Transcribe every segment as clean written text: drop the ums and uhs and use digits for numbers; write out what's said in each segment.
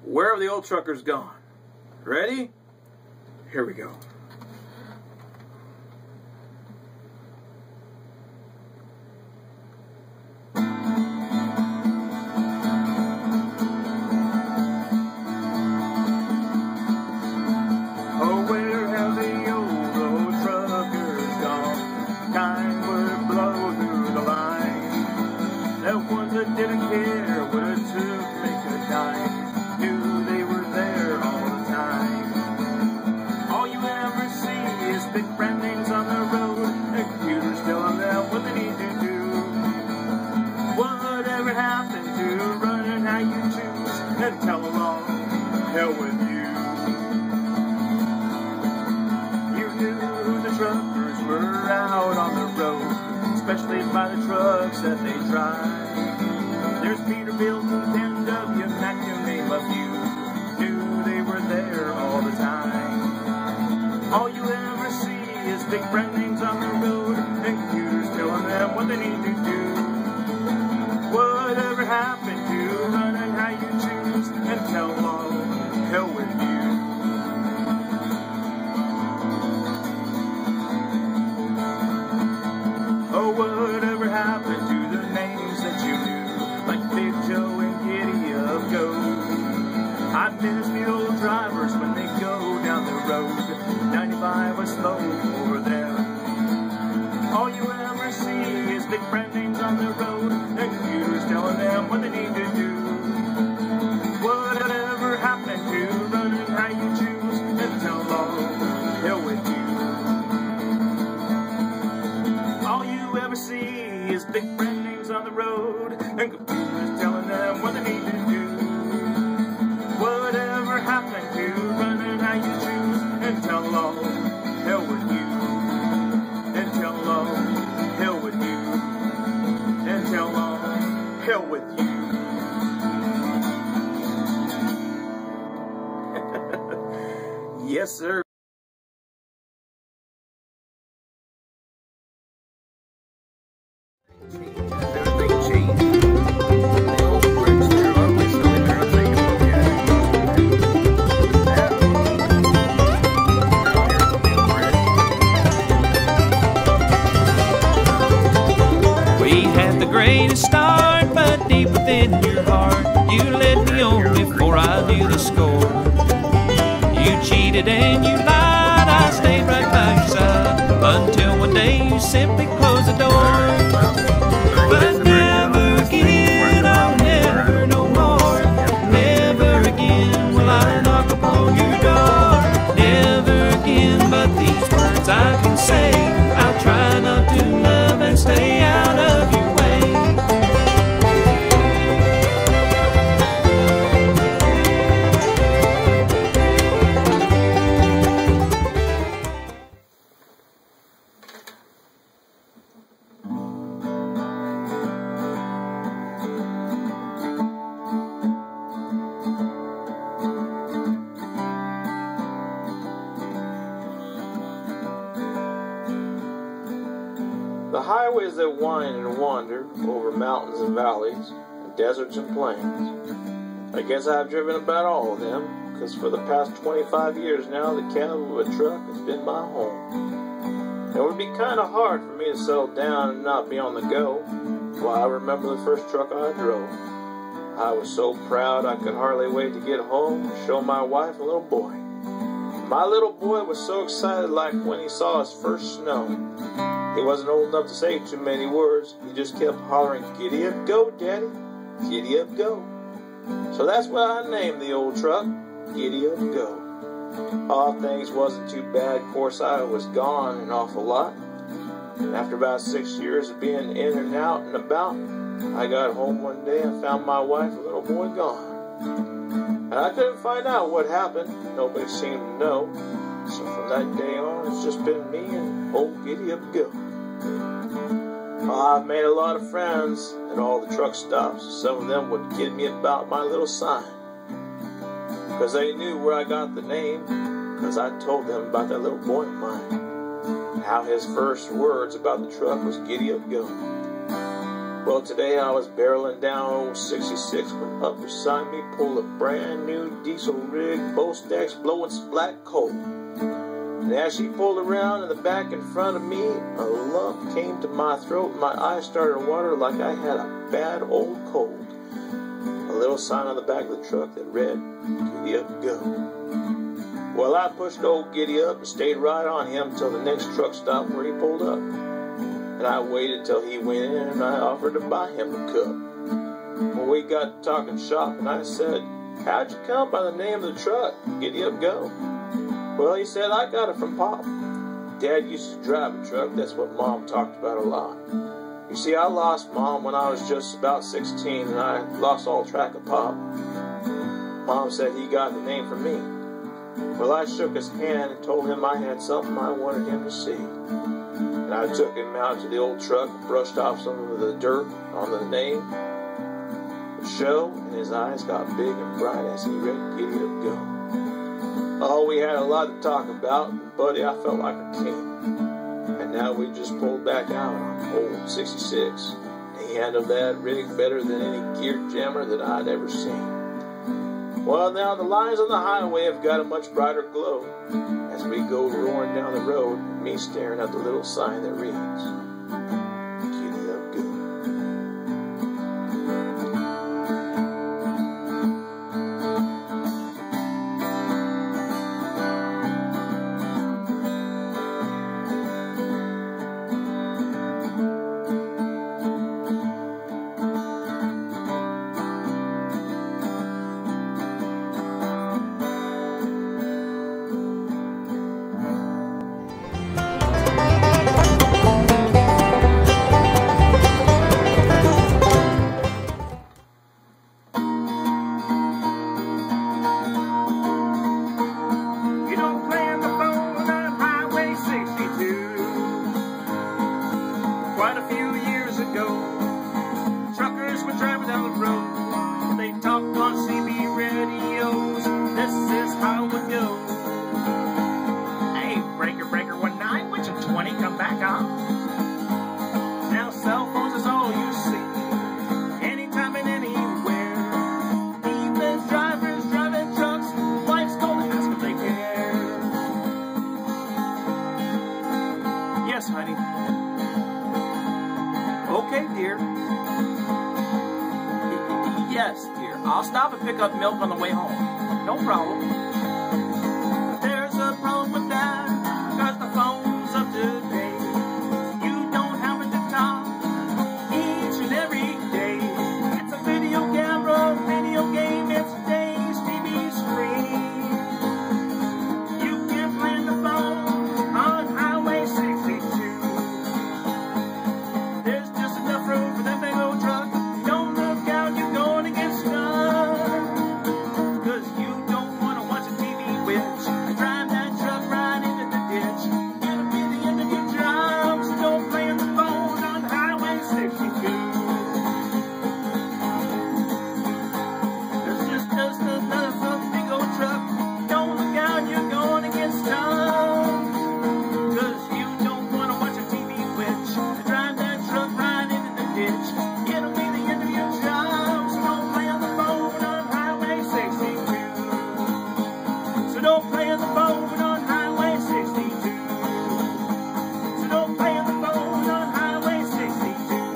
Where have the old truckers gone? Ready? Here we go. Oh, where have the old truckers gone? Kind would blow through the line. The ones that didn't care what it took to make a dime knew they were there all the time. All you ever see is big brand names on the road, and computers telling them what they need to do. Whatever happened to running how you choose and tell along, hell with you. The truckers were out on the road, especially by the trucks that they drive. There's Peterbilt and Ken W. Mac to name a few, knew they were there all the time. All you ever see is big brand names on the road, and computers telling them what they need to do. Whatever happened to running how you choose and tell along, hell with you. Oh, whatever happened to the names that you knew, like Big Joe and Giddy Up Go? I miss the old drivers when they go down the road. 95 was slow for them. All you ever see is big brand names on the road, and computers telling them what they need to do. Whatever happened to running how you choose and tell along, hell with you. All you ever see is big brand names on the road, and computers telling them what they need to do. Whatever happened to running how you choose and tell along, hell with you. And tell along, hell with you. And tell along, hell with you. Yes, sir. Greatest start, but deep within your heart, you led me on before I knew the score. You cheated and you lied, I stayed right by your side, until one day you simply closed the door. But never again, I'll never no more. Never again will I knock upon your door. Never again, but these words I can say, I'll try not to love and stay out of your way. The highways that wind and wander over mountains and valleys, and deserts and plains. I guess I've driven about all of them, because for the past 25 years now, the cab of a truck has been my home. It would be kind of hard for me to settle down and not be on the go. Why, I remember the first truck I drove. I was so proud I could hardly wait to get home and show my wife a little boy. My little boy was so excited like when he saw his first snow. He wasn't old enough to say too many words. He just kept hollering, "Giddy up, go, Daddy. Giddy up, go." So that's what I named the old truck, Giddy Up, Go. All things wasn't too bad. Of course, I was gone an awful lot. And after about 6 years of being in and out and about, I got home one day and found my wife and little boy gone. And I couldn't find out what happened. Nobody seemed to know. So from that day on, it's just been me and old Giddy Up, Go. Well, I've made a lot of friends at all the truck stops. Some of them would kid me about my little sign, because they knew where I got the name, because I told them about that little boy of mine, how his first words about the truck was "Giddy Up, Go." Well, today I was barreling down old 66 when up beside me pulled a brand new diesel rig, both stacks blowing splat coal. And as she pulled around in the back in front of me, a lump came to my throat and my eyes started to water like I had a bad old cold. A little sign on the back of the truck that read, "Giddy up, go." Well, I pushed old Giddy up and stayed right on him till the next truck stopped where he pulled up. And I waited till he went in and I offered to buy him a cup. Well, we got talking shop and I said, "How'd you come by the name of the truck, Giddy up, go?" Well, he said, "I got it from Pop. Dad used to drive a truck, that's what Mom talked about a lot. You see, I lost Mom when I was just about 16 and I lost all track of Pop. Mom said he got the name from me. Well, I shook his hand and told him I had something I wanted him to see. And I took him out to the old truck and brushed off some of the dirt on the name, the show, and his eyes got big and bright as he read Giddy up, go. Oh, we had a lot to talk about, and buddy, I felt like a king. And now we just pulled back out on old 66. He handled that rig better than any gear jammer that I'd ever seen. Well, now the lines on the highway have got a much brighter glow as we go roaring down the road, and me staring at the little sign that reads, "Giddy up, go." Quite a few years ago, truckers were driving down the road. They talked on CB radios. This is how it goes. Hey, breaker, breaker, 19, which of 20 come back on? Now cell phones is all you see, anytime and anywhere. Even drivers driving trucks, wives calling us if they care. Yes, honey. Okay, dear. Yes, dear. I'll stop and pick up milk on the way home. No problem. There's a problem with that, 'cause the phone's up to date. You don't have it to talk each and every day. It's a video camera, video game, it's today's TV screen. You can plan the phone on Highway 62. There's just enough room for that big old truck. Don't look out, you're going to get stuck. 'Cause you don't want to watch a TV witch drive that truck right into the ditch. It'll be the end of your job, so don't play on the phone on Highway 62. This is just another big old truck. Don't look out, you're going to get stuck. 'Cause you don't want to watch a TV witch drive that truck right into the ditch. It'll be the end of your job, so don't play on the phone on Highway 62. So don't play on the phone on Highway 62. So don't play on the phone on Highway 62.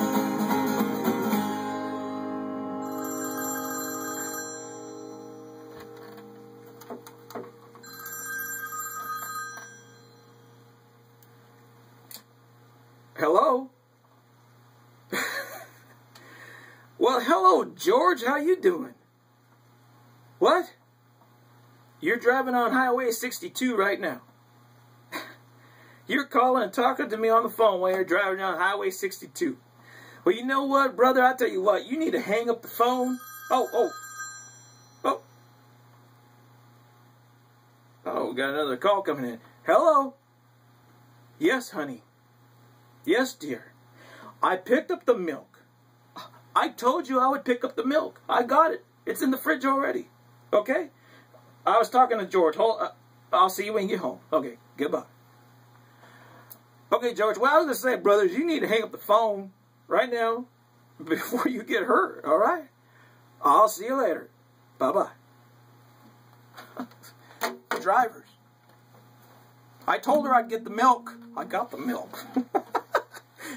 Hello? Well, hello, George. How you doing? What? You're driving on Highway 62 right now. You're calling and talking to me on the phone while you're driving on Highway 62. Well, you know what, brother? I tell you what. You need to hang up the phone. Oh, we got another call coming in. Hello? Yes, honey. Yes, dear. I picked up the milk. I told you I would pick up the milk. I got it. It's in the fridge already. Okay? I was talking to George. I'll see you when you get home. Okay, goodbye. Okay, George, well, I was going to say, brothers, you need to hang up the phone right now before you get hurt, all right? I'll see you later. Bye-bye. Drivers. I told her I'd get the milk. I got the milk.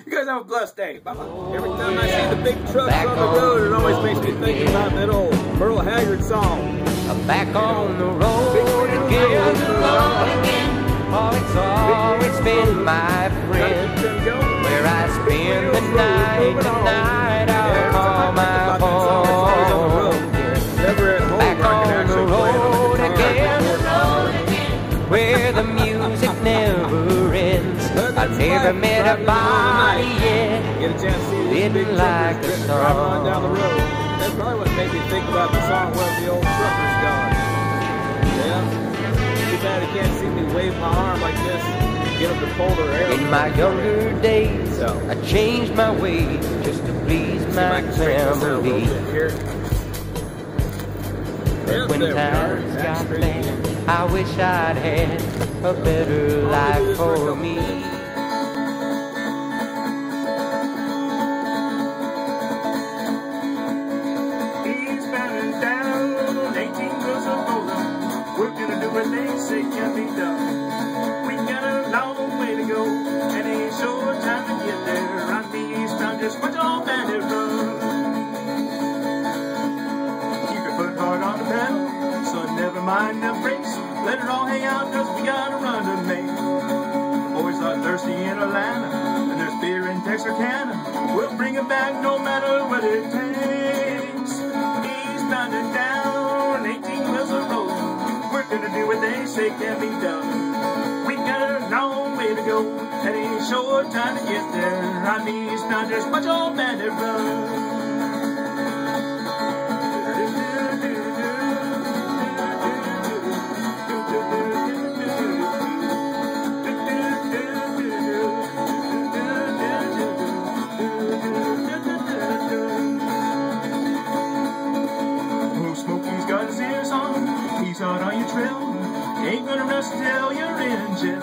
You guys have a blessed day. Bye-bye. Every time I see the big trucks on the road, it always makes me think about that old Merle Haggard song. I'm back on the road again, oh, it's always been my friend, where I spend the night, I'll call my home. Back on the road again, where the music never ends. I've never met a body yet didn't like the song. Down the road. That's probably what made me think about the song "Where the Old Truckers Gone." Yeah, too bad I can't see me wave my arm like this. Get them to pull their hair. In my younger days, I changed my ways just to please my family. But when times got bad, I wish I'd had a better life for me. When they say can be done, we got a long way to go, and ain't short time to get there. On the eastbound, just watch all bandit run. Keep your foot hard on the pedal, so never mind the brakes. Let it all hang out, cause we got a run to make. Boys are thirsty in Atlanta, and there's beer in Texarkana. We'll bring it back no matter what it takes. Eastbound and down, 18 miles of road. We're gonna do what they say can be done. We got a long way to go, and ain't short time to get there. On the eastbound, just watch all bandit run. Smokey's got his ears on, he's out on your trail. Ain't gonna rest till you're in jail.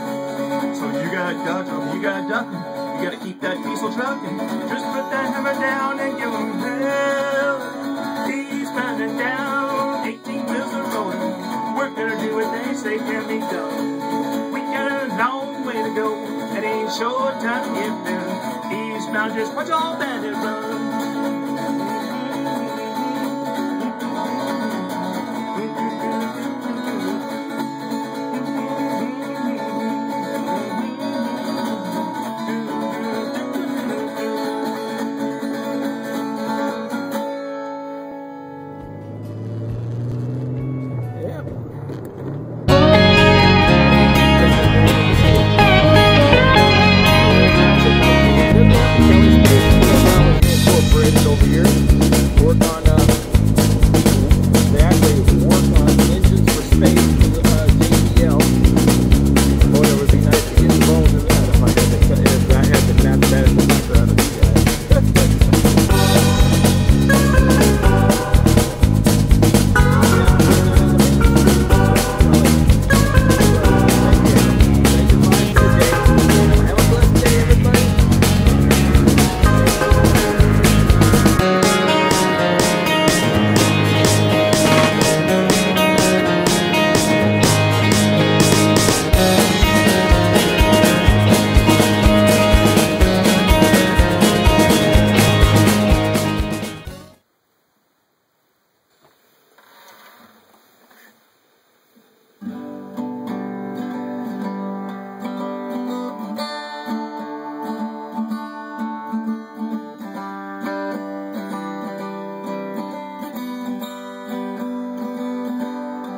So you gotta dodge him, you gotta duck him, you gotta keep that diesel trucking. Just put that hammer down and give him hell. He's pounding down, 18 wheels are rolling. We're gonna do what they say can be done. We got a long way to go, and ain't short time to get there. Eastbound, just watch all bandit run.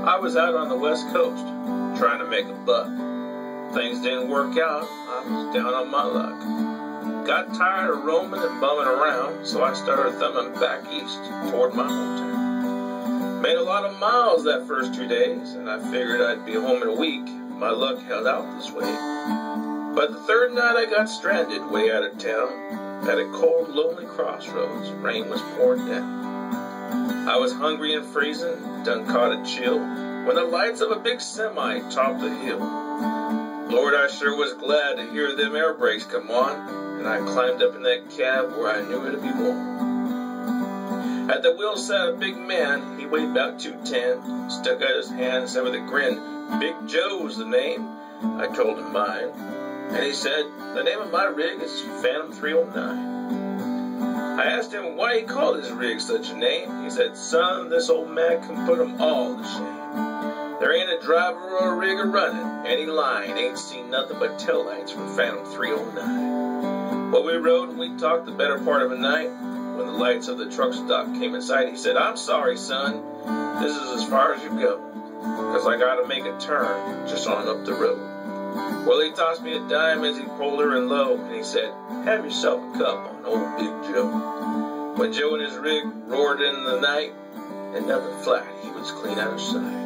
I was out on the West Coast, trying to make a buck. Things didn't work out, I was down on my luck. Got tired of roaming and bumming around, so I started thumbing back east toward my hometown. Made a lot of miles that first 2 days, and I figured I'd be home in a week. My luck held out this way. But the third night I got stranded way out of town, at a cold, lonely crossroads. Rain was pouring down. I was hungry and freezing, done caught a chill, when the lights of a big semi topped the hill. Lord, I sure was glad to hear them air brakes come on, and I climbed up in that cab where I knew it'd be warm. At the wheel sat a big man. He weighed about 210. Stuck out his hand and said with a grin, "Big Joe's the name." I told him mine. And he said, "The name of my rig is Phantom 309. I asked him why he called his rig such a name. He said, "Son, this old man can put 'em all to shame. There ain't a driver or a rig a-running, any line ain't seen nothing but taillights for Phantom 309. Well, we rode and we talked the better part of a night. When the lights of the truck stop came in sight, he said, "I'm sorry, son, this is as far as you go, 'cause I gotta make a turn just on up the road." Well, he tossed me a dime as he pulled her in low, and he said, "Have yourself a cup on old Big Joe." When Joe and his rig roared in the night, and nothing flat, he was clean out of sight.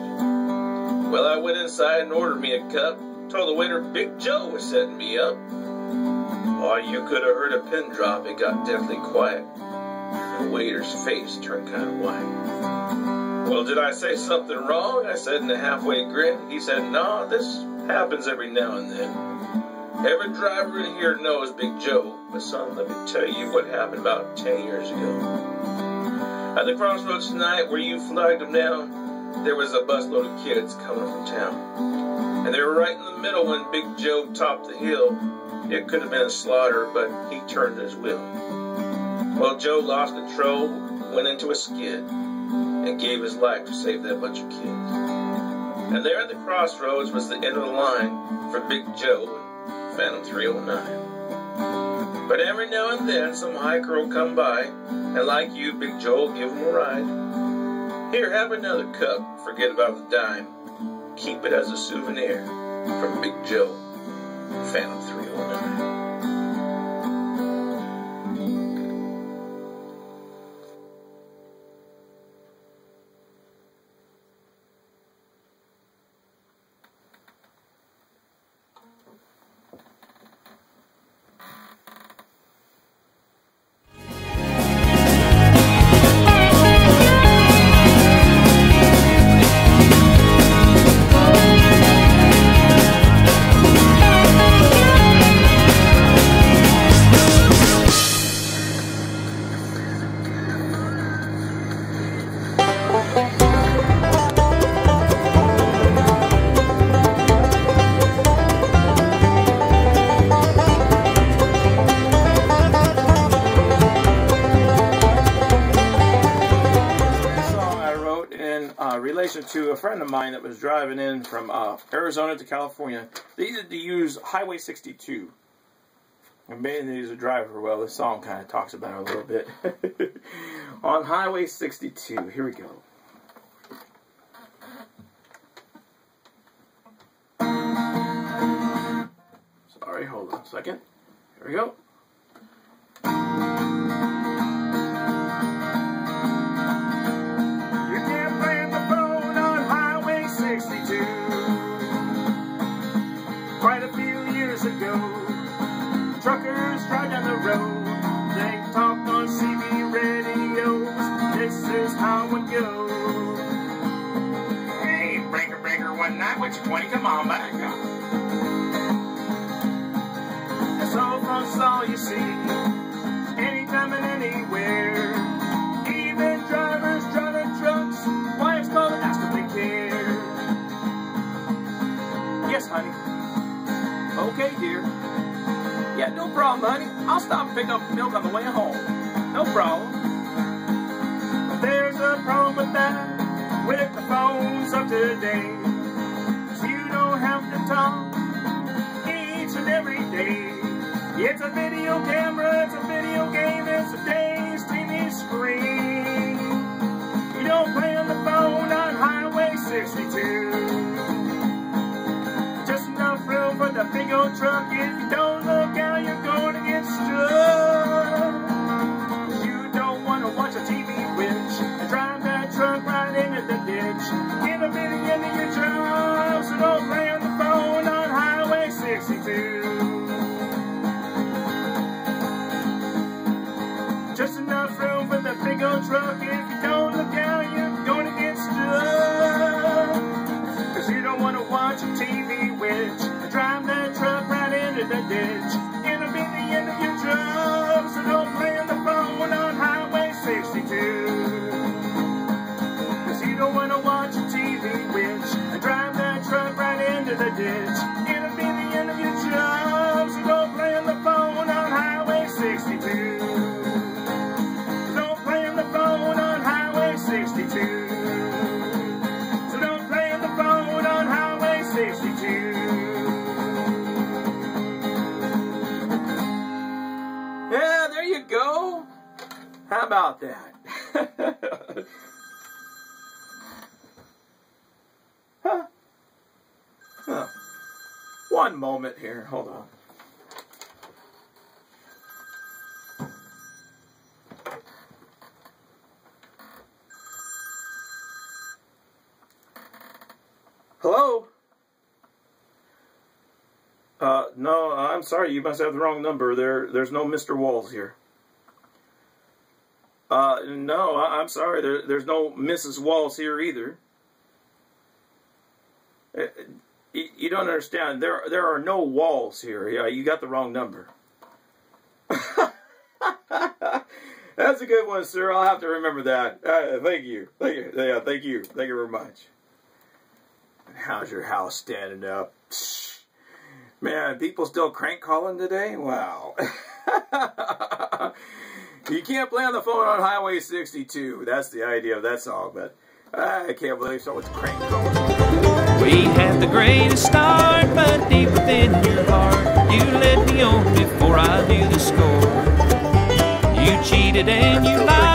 Well, I went inside and ordered me a cup, told the waiter Big Joe was setting me up. Oh, you could have heard a pin drop, it got deathly quiet. The waiter's face turned kind of white. "Well, did I say something wrong?" I said in a halfway grin. He said, "No, this happens every now and then. Every driver in here knows Big Joe, but son, let me tell you what happened about 10 years ago. At the crossroads tonight where you flagged them down, there was a busload of kids coming from town. And they were right in the middle when Big Joe topped the hill. It could have been a slaughter, but he turned his wheel. Well, Joe lost control, went into a skid, and gave his life to save that bunch of kids. And there at the crossroads was the end of the line for Big Joe and Phantom 309. But every now and then some hiker will come by, and like you, Big Joe will give him a ride. Here, have another cup, forget about the dime. Keep it as a souvenir from Big Joe, Phantom 309. Relation to a friend of mine that was driving in from Arizona to California. They needed to use Highway 62. And being he's a driver, well, this song kind of talks about it a little bit. On Highway 62, here we go. Sorry, hold on a second. Here we go. Quite a few years ago, truckers drive down the road. They talk on CB radios. This is how it goes. Hey, breaker, breaker, one night, what's your 20? Come on, back up. That's all folks, all you see. Anytime and anywhere. Even drivers driving trucks. Why it's called Ask If They Care. Yes, honey. Okay, dear. Yeah, no problem, honey. I'll stop and pick up milk on the way home. No problem. But there's a problem with that, with the phones of today. 'Cause you don't have to talk each and every day. It's a video camera, it's a video game, it's a day's TV screen. You don't play on the phone on Highway 62. For the big old truck, if you don't look out, you're going to get struck. You don't want to watch a TV witch and drive that truck right into the ditch. Give a bit into your truck, so don't play on the phone on Highway 62. Just enough room for the big old truck. If you don't look out, you're going to get struck. 'Cause you don't want to watch a TV witch. Drive that truck right into the ditch. It'll be the end of your truck, so don't play on the phone on Highway 62. ditch. It'll be the end of your job, so don't play on the phone on Highway 62. Don't play on the phone on Highway 62. So don't play on the phone on Highway 62. Yeah, there you go. How about that? Huh. Huh. One moment here. Hold on. Hello? No, I'm sorry. You must have the wrong number. There's no Mr. Walls here. No, I'm sorry. There's no Mrs. Walls here either. You don't understand. There are no walls here. Yeah, you got the wrong number. That's a good one, sir. I'll have to remember that. Thank you. Thank you. Yeah, thank you. Thank you very much. How's your house standing up? Man, people still crank calling today? Wow. You can't play on the phone on Highway 62. That's the idea of that song, but I can't believe someone's crank calling. We had the greatest start, but deep within your heart, you led me on before I knew the score. You cheated and you lied.